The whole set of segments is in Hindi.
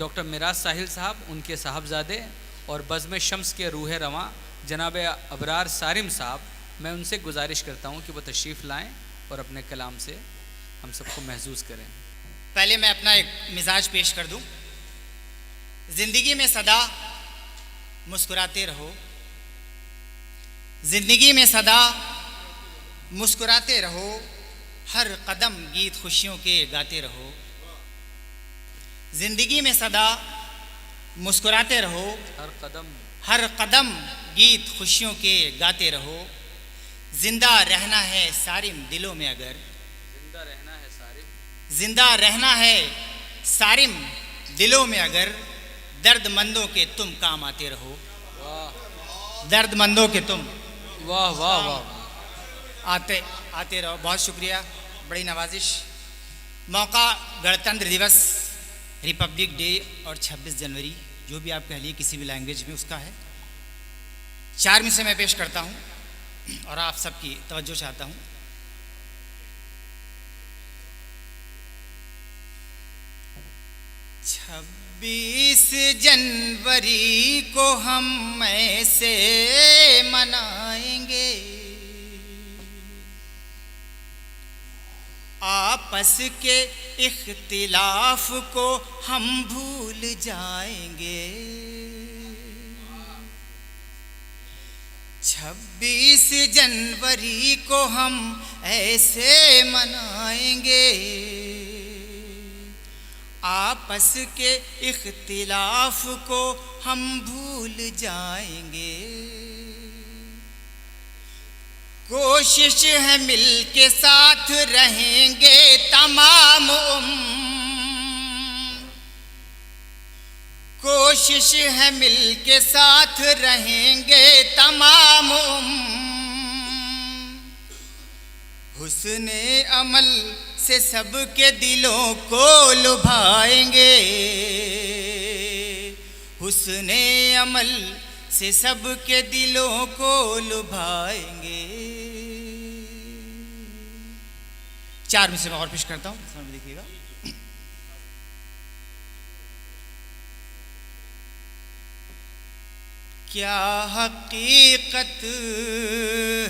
डॉक्टर मिराज साहिल साहब, उनके साहबजादे और बज़्म शम्स के रूह रवां जनाब अबरार सारिम साहब, मैं उनसे गुजारिश करता हूँ कि वो तशरीफ़ लाएँ और अपने कलाम से हम सबको महसूस करें। पहले मैं अपना एक मिजाज पेश कर दूं। ज़िंदगी में सदा मुस्कुराते रहो, ज़िंदगी में सदा मुस्कुराते रहो, हर कदम गीत खुशियों के गाते रहो। ज़िंदगी में सदा मुस्कुराते रहो, हर कदम गीत खुशियों के गाते रहो। जिंदा रहना है सारिम दिलों में अगर, जिंदा रहना है सारिम दिलों में अगर, दर्दमंदों के तुम काम आते रहो। दर्दमंदों के तुम वाह वाह वाह आते रहो। बहुत शुक्रिया, बड़ी नवाजिश। मौका गणतंत्र दिवस, रिपब्लिक डे और 26 जनवरी, जो भी आप कह लिए किसी भी लैंग्वेज में, उसका है। 4 मिसरे मैं पेश करता हूँ और आप सबकी तवज्जो चाहता हूँ। छब्बीस जनवरी को हम ऐसे मनाएंगे, आपस के इख्तिलाफ को हम भूल जाएंगे। 26 जनवरी को हम ऐसे मनाएंगे, आपस के इख्तिलाफ को हम भूल जाएंगे। कोशिश है मिल के साथ रहेंगे तमाम उम्र, कोशिश है मिल के साथ रहेंगे तमाम उम्र। हुस्ने अमल से सबके दिलों को लुभाएंगे, हुस्ने अमल से सबके दिलों को लुभाएंगे। 4 मिसरे मैं और पेश करता हूँ, इसमें देखिएगा। क्या हकीकत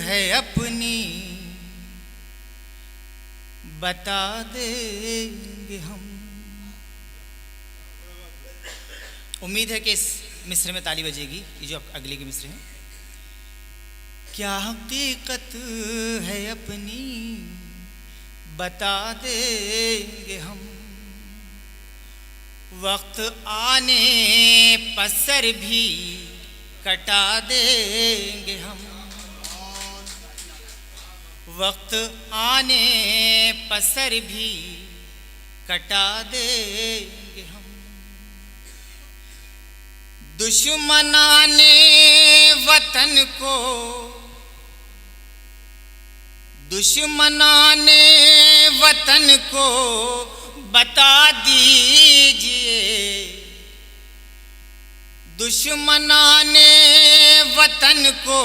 है अपनी बता देंगे हम। उम्मीद है कि इस मिस्र में ताली बजेगी, ये जो अगले के मिस्र हैं। क्या हकीकत है अपनी बता देंगे हम, वक्त आने पर सर भी कटा देंगे हम, वक्त आने पर सर भी कटा देंगे हम। दुश्मनाने वतन को, दुश्मनाने वतन को बता दीजिए, दुश्मनाने वतन को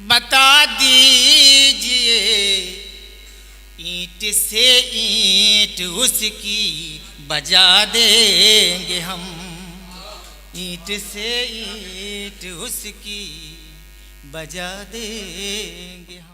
बता दीजिए। ईंट से ईंट उसकी बजा देंगे हम, ईंट से ईंट उसकी बजा देंगे हम।